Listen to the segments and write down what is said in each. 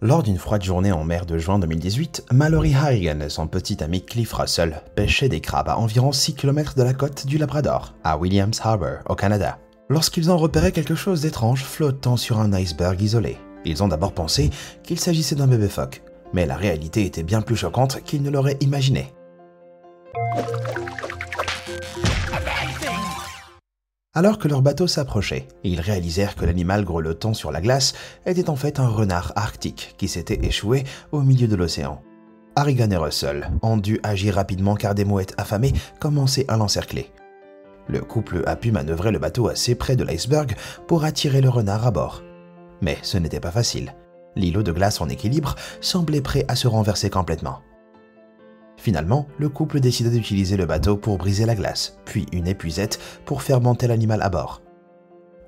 Lors d'une froide journée en mer de juin 2018, Mallory Harrigan et son petit ami Cliff Russell pêchaient des crabes à environ 6 km de la côte du Labrador, à Williams Harbour, au Canada, lorsqu'ils ont repéré quelque chose d'étrange flottant sur un iceberg isolé. Ils ont d'abord pensé qu'il s'agissait d'un bébé phoque, mais la réalité était bien plus choquante qu'ils ne l'auraient imaginé. Alors que leur bateau s'approchait, ils réalisèrent que l'animal grelottant sur la glace était en fait un renard arctique qui s'était échoué au milieu de l'océan. Harrigan et Russell ont dû agir rapidement car des mouettes affamées commençaient à l'encercler. Le couple a pu manœuvrer le bateau assez près de l'iceberg pour attirer le renard à bord. Mais ce n'était pas facile. L'îlot de glace en équilibre semblait prêt à se renverser complètement. Finalement, le couple décida d'utiliser le bateau pour briser la glace, puis une épuisette pour faire monter l'animal à bord.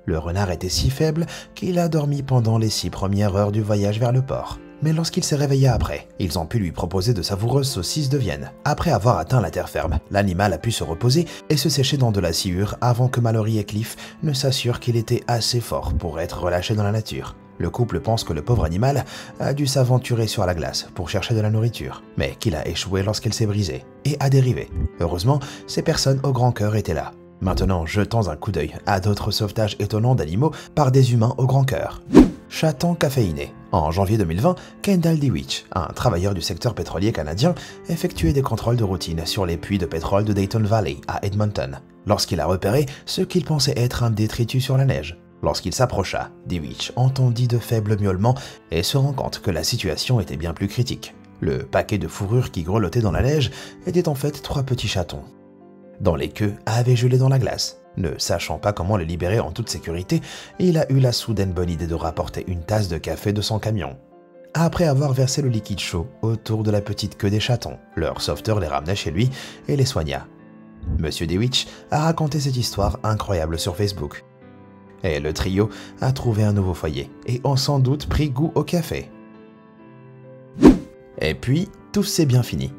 Le renard était si faible qu'il a dormi pendant les 6 premières heures du voyage vers le port. Mais lorsqu'il s'est réveillé après, ils ont pu lui proposer de savoureuses saucisses de Vienne. Après avoir atteint la terre ferme, l'animal a pu se reposer et se sécher dans de la sciure avant que Mallory et Cliff ne s'assurent qu'il était assez fort pour être relâché dans la nature. Le couple pense que le pauvre animal a dû s'aventurer sur la glace pour chercher de la nourriture, mais qu'il a échoué lorsqu'elle s'est brisée et a dérivé. Heureusement, ces personnes au grand cœur étaient là. Maintenant, jetons un coup d'œil à d'autres sauvetages étonnants d'animaux par des humains au grand cœur. Chaton caféiné. En janvier 2020, Kendall DeWitch, un travailleur du secteur pétrolier canadien, effectuait des contrôles de routine sur les puits de pétrole de Dayton Valley à Edmonton, lorsqu'il a repéré ce qu'il pensait être un détritus sur la neige. Lorsqu'il s'approcha, DeWitch entendit de faibles miaulements et se rend compte que la situation était bien plus critique. Le paquet de fourrure qui grelottait dans la neige était en fait 3 petits chatons, dont les queues avaient gelé dans la glace. Ne sachant pas comment les libérer en toute sécurité, il a eu la soudaine bonne idée de rapporter une tasse de café de son camion. Après avoir versé le liquide chaud autour de la petite queue des chatons, leur sauveteur les ramena chez lui et les soigna. Monsieur DeWitch a raconté cette histoire incroyable sur Facebook. Et le trio a trouvé un nouveau foyer et ont sans doute pris goût au café. Et puis, tout s'est bien fini.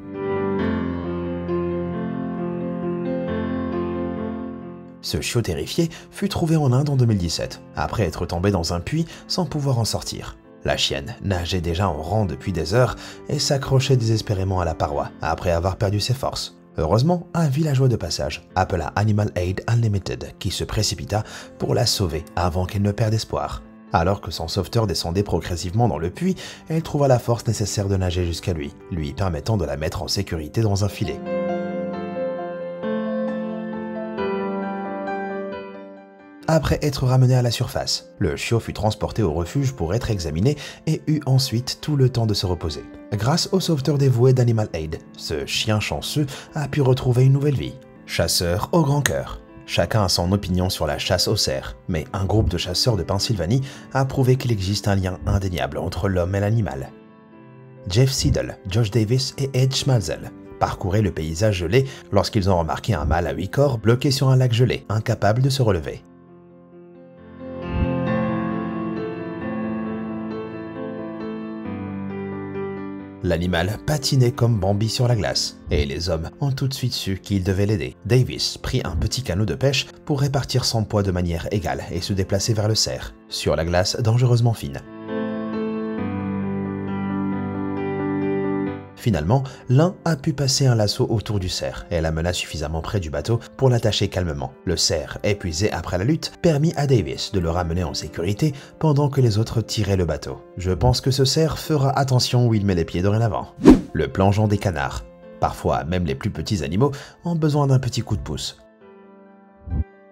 Ce chiot terrifié fut trouvé en Inde en 2017, après être tombé dans un puits sans pouvoir en sortir. La chienne nageait déjà en rang depuis des heures et s'accrochait désespérément à la paroi après avoir perdu ses forces. Heureusement, un villageois de passage appela Animal Aid Unlimited qui se précipita pour la sauver avant qu'elle ne perde espoir. Alors que son sauveteur descendait progressivement dans le puits, elle trouva la force nécessaire de nager jusqu'à lui, lui permettant de la mettre en sécurité dans un filet. Après être ramené à la surface, le chiot fut transporté au refuge pour être examiné et eut ensuite tout le temps de se reposer. Grâce au sauveteur dévoué d'Animal Aid, ce chien chanceux a pu retrouver une nouvelle vie. Chasseur au grand cœur. Chacun a son opinion sur la chasse au cerf, mais un groupe de chasseurs de Pennsylvanie a prouvé qu'il existe un lien indéniable entre l'homme et l'animal. Jeff Seidel, Josh Davis et Ed Schmalzel parcouraient le paysage gelé lorsqu'ils ont remarqué un mâle à 8 corps bloqué sur un lac gelé, incapable de se relever. L'animal patinait comme Bambi sur la glace, et les hommes ont tout de suite su qu'ils devaient l'aider. Davis prit un petit canot de pêche pour répartir son poids de manière égale et se déplacer vers le cerf, sur la glace dangereusement fine. Finalement, l'un a pu passer un lasso autour du cerf et l'amena suffisamment près du bateau pour l'attacher calmement. Le cerf, épuisé après la lutte, permit à Davis de le ramener en sécurité pendant que les autres tiraient le bateau. Je pense que ce cerf fera attention où il met les pieds dorénavant. Le plongeon des canards. Parfois, même les plus petits animaux ont besoin d'un petit coup de pouce.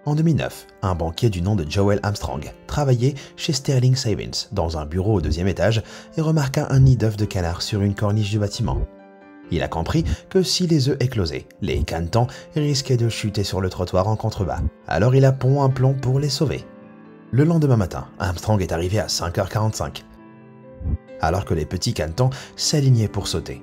En 2009, un banquier du nom de Joel Armstrong travaillait chez Sterling Savings dans un bureau au 2e étage et remarqua un nid d'œufs de canard sur une corniche du bâtiment. Il a compris que si les œufs éclosaient, les canetons risquaient de chuter sur le trottoir en contrebas. Alors il a pond un plan pour les sauver. Le lendemain matin, Armstrong est arrivé à 5h45, alors que les petits canetons s'alignaient pour sauter.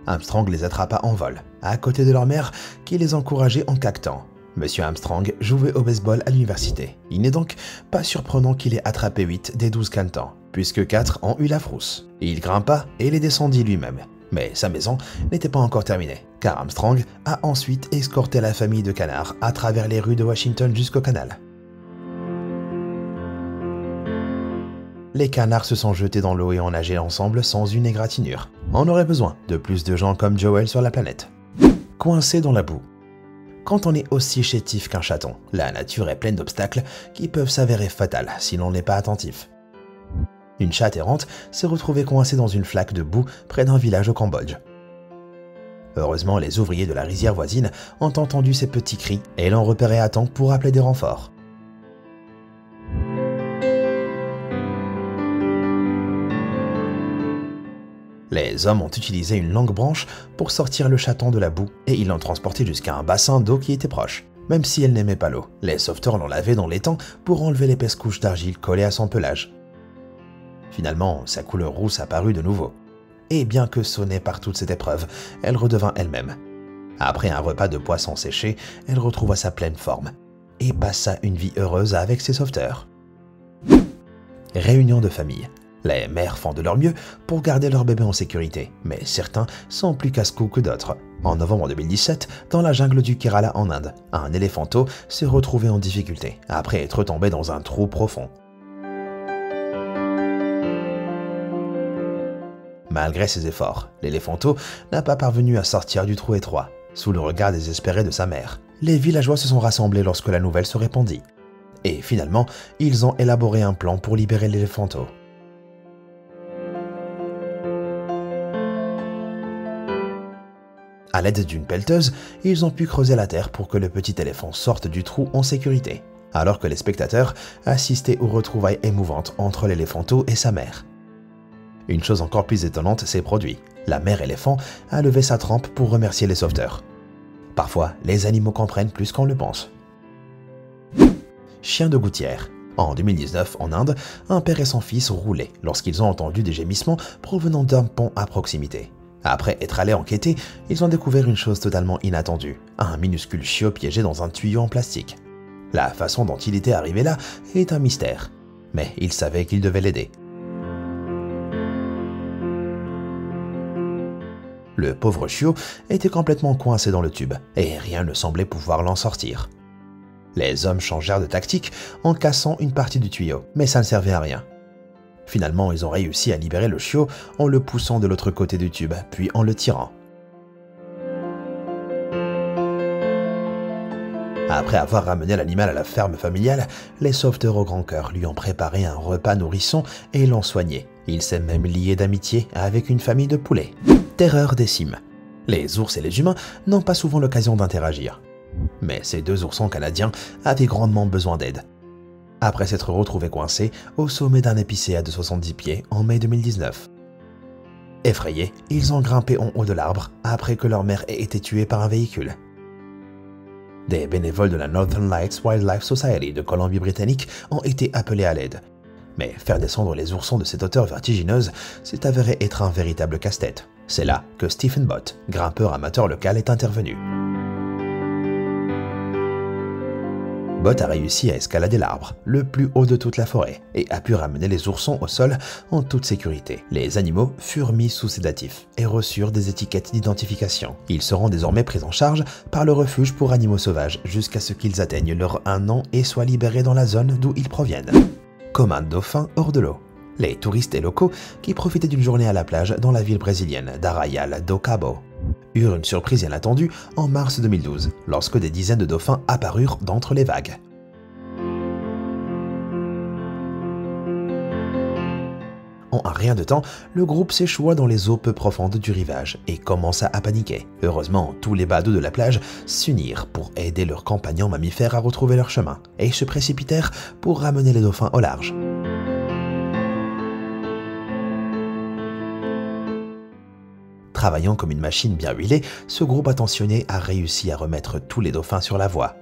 Armstrong les attrapa en vol, à côté de leur mère qui les encourageait en caquetant. Monsieur Armstrong jouait au baseball à l'université. Il n'est donc pas surprenant qu'il ait attrapé 8 des 12 canetons, puisque 4 ont eu la frousse. Il grimpa et les descendit lui-même. Mais sa maison n'était pas encore terminée, car Armstrong a ensuite escorté la famille de canards à travers les rues de Washington jusqu'au canal. Les canards se sont jetés dans l'eau et ont nagé ensemble sans une égratignure. On aurait besoin de plus de gens comme Joel sur la planète. Coincé dans la boue. Quand on est aussi chétif qu'un chaton, la nature est pleine d'obstacles qui peuvent s'avérer fatals si l'on n'est pas attentif. Une chatte errante s'est retrouvée coincée dans une flaque de boue près d'un village au Cambodge. Heureusement, les ouvriers de la rizière voisine ont entendu ses petits cris et l'ont repéré à temps pour appeler des renforts. Les hommes ont utilisé une longue branche pour sortir le chaton de la boue et ils l'ont transporté jusqu'à un bassin d'eau qui était proche. Même si elle n'aimait pas l'eau, les sauveteurs l'ont lavé dans l'étang pour enlever l'épaisse couche d'argile collée à son pelage. Finalement, sa couleur rousse apparut de nouveau. Et bien que sonnée par toute cette épreuve, elle redevint elle-même. Après un repas de poisson séché, elle retrouva sa pleine forme et passa une vie heureuse avec ses sauveteurs. Réunion de famille. Les mères font de leur mieux pour garder leur bébé en sécurité, mais certains sont plus casse-cou que d'autres. En novembre 2017, dans la jungle du Kerala en Inde, un éléphanteau s'est retrouvé en difficulté après être tombé dans un trou profond. Malgré ses efforts, l'éléphanteau n'a pas parvenu à sortir du trou étroit, sous le regard désespéré de sa mère. Les villageois se sont rassemblés lorsque la nouvelle se répandit. Et finalement, ils ont élaboré un plan pour libérer l'éléphanteau. À l'aide d'une pelleteuse, ils ont pu creuser la terre pour que le petit éléphant sorte du trou en sécurité, alors que les spectateurs assistaient aux retrouvailles émouvantes entre l'éléphanteau et sa mère. Une chose encore plus étonnante s'est produite. La mère éléphant a levé sa trempe pour remercier les sauveteurs. Parfois, les animaux comprennent plus qu'on le pense. Chien de gouttière. En 2019, en Inde, un père et son fils roulaient lorsqu'ils ont entendu des gémissements provenant d'un pont à proximité. Après être allés enquêter, ils ont découvert une chose totalement inattendue, un minuscule chiot piégé dans un tuyau en plastique. La façon dont il était arrivé là est un mystère, mais ils savaient qu'ils devaient l'aider. Le pauvre chiot était complètement coincé dans le tube, et rien ne semblait pouvoir l'en sortir. Les hommes changèrent de tactique en cassant une partie du tuyau, mais ça ne servait à rien. Finalement, ils ont réussi à libérer le chiot en le poussant de l'autre côté du tube, puis en le tirant. Après avoir ramené l'animal à la ferme familiale, les sauveteurs au grand cœur lui ont préparé un repas nourrisson et l'ont soigné. Il s'est même lié d'amitié avec une famille de poulets. Terreur des cimes. Les ours et les humains n'ont pas souvent l'occasion d'interagir. Mais ces deux oursons canadiens avaient grandement besoin d'aide. Après s'être retrouvés coincés au sommet d'un épicéa de 70 pieds en mai 2019. Effrayés, ils ont grimpé en haut de l'arbre après que leur mère ait été tuée par un véhicule. Des bénévoles de la Northern Lights Wildlife Society de Colombie-Britannique ont été appelés à l'aide. Mais faire descendre les oursons de cette hauteur vertigineuse s'est avéré être un véritable casse-tête. C'est là que Stephen Bott, grimpeur amateur local, est intervenu. Bott a réussi à escalader l'arbre, le plus haut de toute la forêt, et a pu ramener les oursons au sol en toute sécurité. Les animaux furent mis sous sédatifs et reçurent des étiquettes d'identification. Ils seront désormais pris en charge par le refuge pour animaux sauvages jusqu'à ce qu'ils atteignent leurs 1 an et soient libérés dans la zone d'où ils proviennent. Comme un dauphin hors de l'eau. Les touristes et locaux qui profitaient d'une journée à la plage dans la ville brésilienne d'Arraial do Cabo eurent une surprise inattendue en mars 2012, lorsque des dizaines de dauphins apparurent d'entre les vagues. En un rien de temps, le groupe s'échoua dans les eaux peu profondes du rivage et commença à paniquer. Heureusement, tous les badauds de la plage s'unirent pour aider leurs compagnons mammifères à retrouver leur chemin et se précipitèrent pour ramener les dauphins au large. Travaillant comme une machine bien huilée, ce groupe attentionné a réussi à remettre tous les dauphins sur la voie.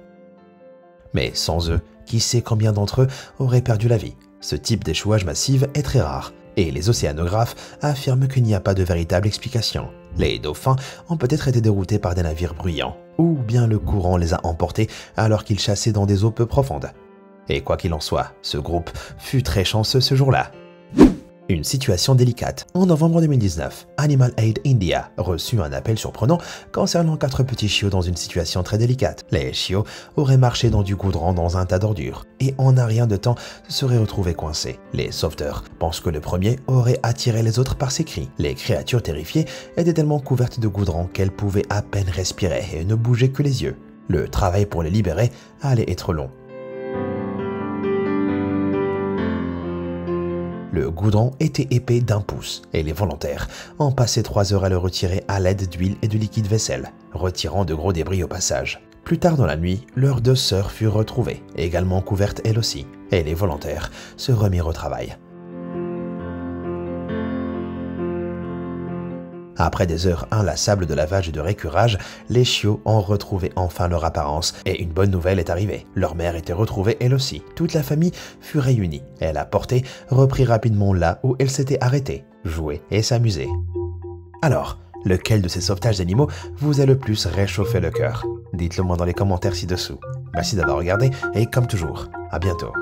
Mais sans eux, qui sait combien d'entre eux auraient perdu la vie. Ce type d'échouage massif est très rare, et les océanographes affirment qu'il n'y a pas de véritable explication. Les dauphins ont peut-être été déroutés par des navires bruyants, ou bien le courant les a emportés alors qu'ils chassaient dans des eaux peu profondes. Et quoi qu'il en soit, ce groupe fut très chanceux ce jour-là. Une situation délicate. En novembre 2019, Animal Aid India reçut un appel surprenant concernant 4 petits chiots dans une situation très délicate. Les chiots auraient marché dans du goudron dans un tas d'ordures et en un rien de temps se seraient retrouvés coincés. Les sauveteurs pensent que le premier aurait attiré les autres par ses cris. Les créatures terrifiées étaient tellement couvertes de goudron qu'elles pouvaient à peine respirer et ne bouger que les yeux. Le travail pour les libérer allait être long. Le goudron était épais d'1 pouce et les volontaires ont passé 3 heures à le retirer à l'aide d'huile et de liquide vaisselle, retirant de gros débris au passage. Plus tard dans la nuit, leurs 2 sœurs furent retrouvées, également couvertes elles aussi, et les volontaires se remirent au travail. Après des heures inlassables de lavage et de récurage, les chiots ont retrouvé enfin leur apparence et une bonne nouvelle est arrivée. Leur mère était retrouvée elle aussi. Toute la famille fut réunie et la portée reprit rapidement là où elle s'était arrêtée, jouer et s'amuser. Alors, lequel de ces sauvetages d'animaux vous a le plus réchauffé le cœur? Dites-le moi dans les commentaires ci-dessous. Merci d'avoir regardé et comme toujours, à bientôt.